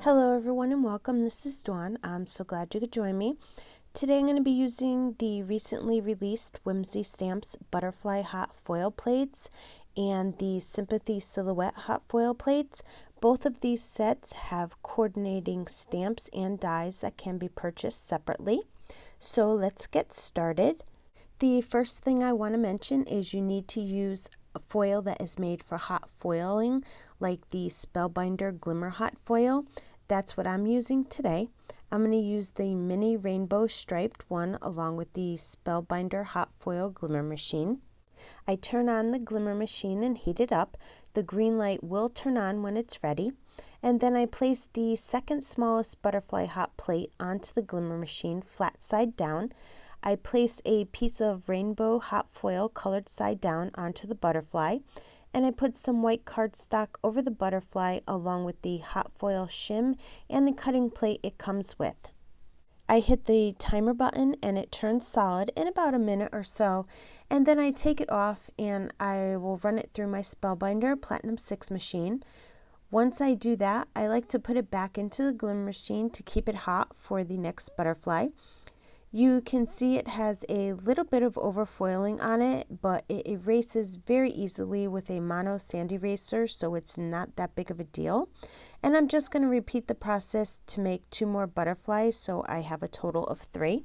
Hello everyone and welcome. This is Dawn. I'm so glad you could join me. Today I'm going to be using the recently released Whimsy Stamps Butterfly Hot Foil Plates and the Sympathy Silhouette Hot Foil Plates. Both of these sets have coordinating stamps and dies that can be purchased separately. So let's get started. The first thing I want to mention is you need to use a foil that is made for hot foiling, like the Spellbinder Glimmer Hot Foil. That's what I'm using today. I'm going to use the mini rainbow striped one along with the Spellbinder Hot Foil Glimmer Machine. I turn on the glimmer machine and heat it up. The green light will turn on when it's ready. And then I place the second smallest butterfly hot plate onto the glimmer machine flat side down. I place a piece of rainbow hot foil colored side down onto the butterfly, and I put some white cardstock over the butterfly along with the hot foil shim and the cutting plate it comes with. I hit the timer button and it turns solid in about a minute or so, and then I take it off and I will run it through my Spellbinder Platinum 6 machine. Once I do that, I like to put it back into the glimmer machine to keep it hot for the next butterfly. You can see it has a little bit of overfoiling on it, but it erases very easily with a mono sand eraser, so it's not that big of a deal. And I'm just going to repeat the process to make 2 more butterflies, so I have a total of 3.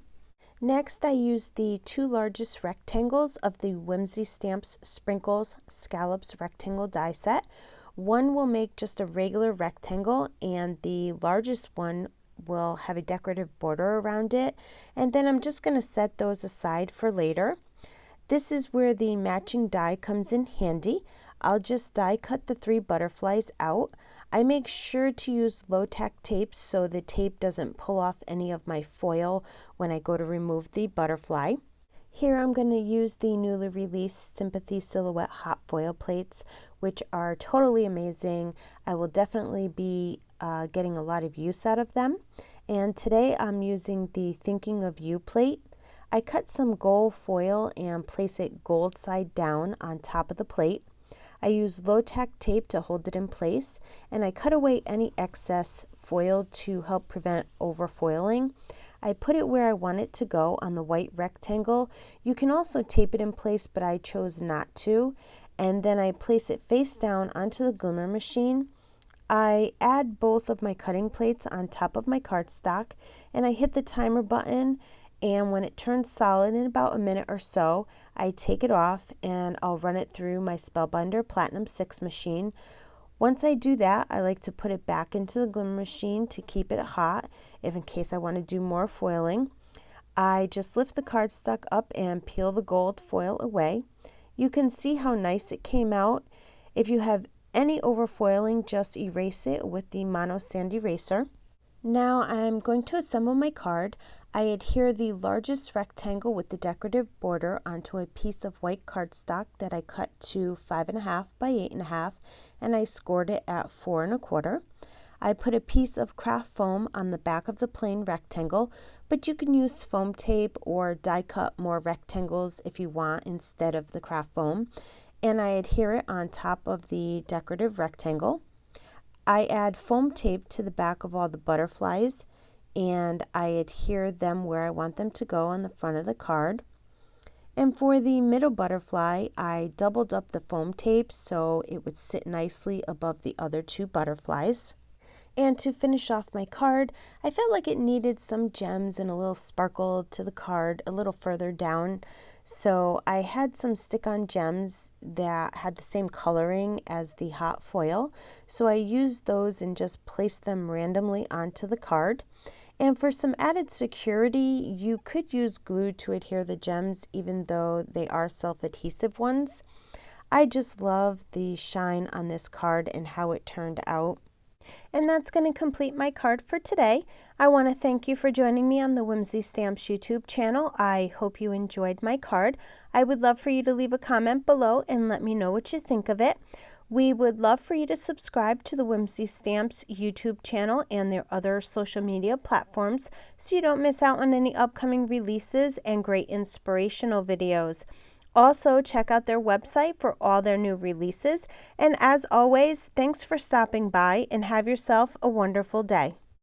Next, I use the 2 largest rectangles of the Whimsy Stamps Sprinkles Scallops Rectangle die set. One will make just a regular rectangle, and the largest one will have a decorative border around it, and then I'm just going to set those aside for later. This is where the matching die comes in handy. I'll just die cut the 3 butterflies out. I make sure to use low tack tape so the tape doesn't pull off any of my foil when I go to remove the butterfly. Here I'm going to use the newly released Sympathy Silhouette Hot Foil Plates, which are totally amazing. I will definitely be getting a lot of use out of them. And today I'm using the Thinking of You plate. I cut some gold foil and place it gold side down on top of the plate. I use low tack tape to hold it in place, and I cut away any excess foil to help prevent overfoiling. I put it where I want it to go on the white rectangle. You can also tape it in place, but I chose not to. And then I place it face down onto the glimmer machine. I add both of my cutting plates on top of my cardstock, and I hit the timer button, and when it turns solid in about a minute or so, I take it off and I'll run it through my Spellbinder Platinum 6 machine. Once I do that, I like to put it back into the glimmer machine to keep it hot, if in case I want to do more foiling. I just lift the cardstock up and peel the gold foil away. You can see how nice it came out. If you have any overfoiling, just erase it with the mono sand eraser. Now I'm going to assemble my card. I adhere the largest rectangle with the decorative border onto a piece of white cardstock that I cut to 5.5 by 8.5, and I scored it at 4 1/4. I put a piece of craft foam on the back of the plain rectangle, but you can use foam tape or die cut more rectangles if you want instead of the craft foam. And I adhere it on top of the decorative rectangle. I add foam tape to the back of all the butterflies, and I adhere them where I want them to go on the front of the card. And for the middle butterfly, I doubled up the foam tape so it would sit nicely above the other 2 butterflies. And to finish off my card, I felt like it needed some gems and a little sparkle to the card a little further down. So I had some stick-on gems that had the same coloring as the hot foil. So I used those and just placed them randomly onto the card. And for some added security, you could use glue to adhere the gems even though they are self-adhesive ones. I just love the shine on this card and how it turned out. And that's going to complete my card for today. I want to thank you for joining me on the Whimsy Stamps YouTube channel. I hope you enjoyed my card. I would love for you to leave a comment below and let me know what you think of it. We would love for you to subscribe to the Whimsy Stamps YouTube channel and their other social media platforms so you don't miss out on any upcoming releases and great inspirational videos. Also, check out their website for all their new releases. And as always, thanks for stopping by and have yourself a wonderful day.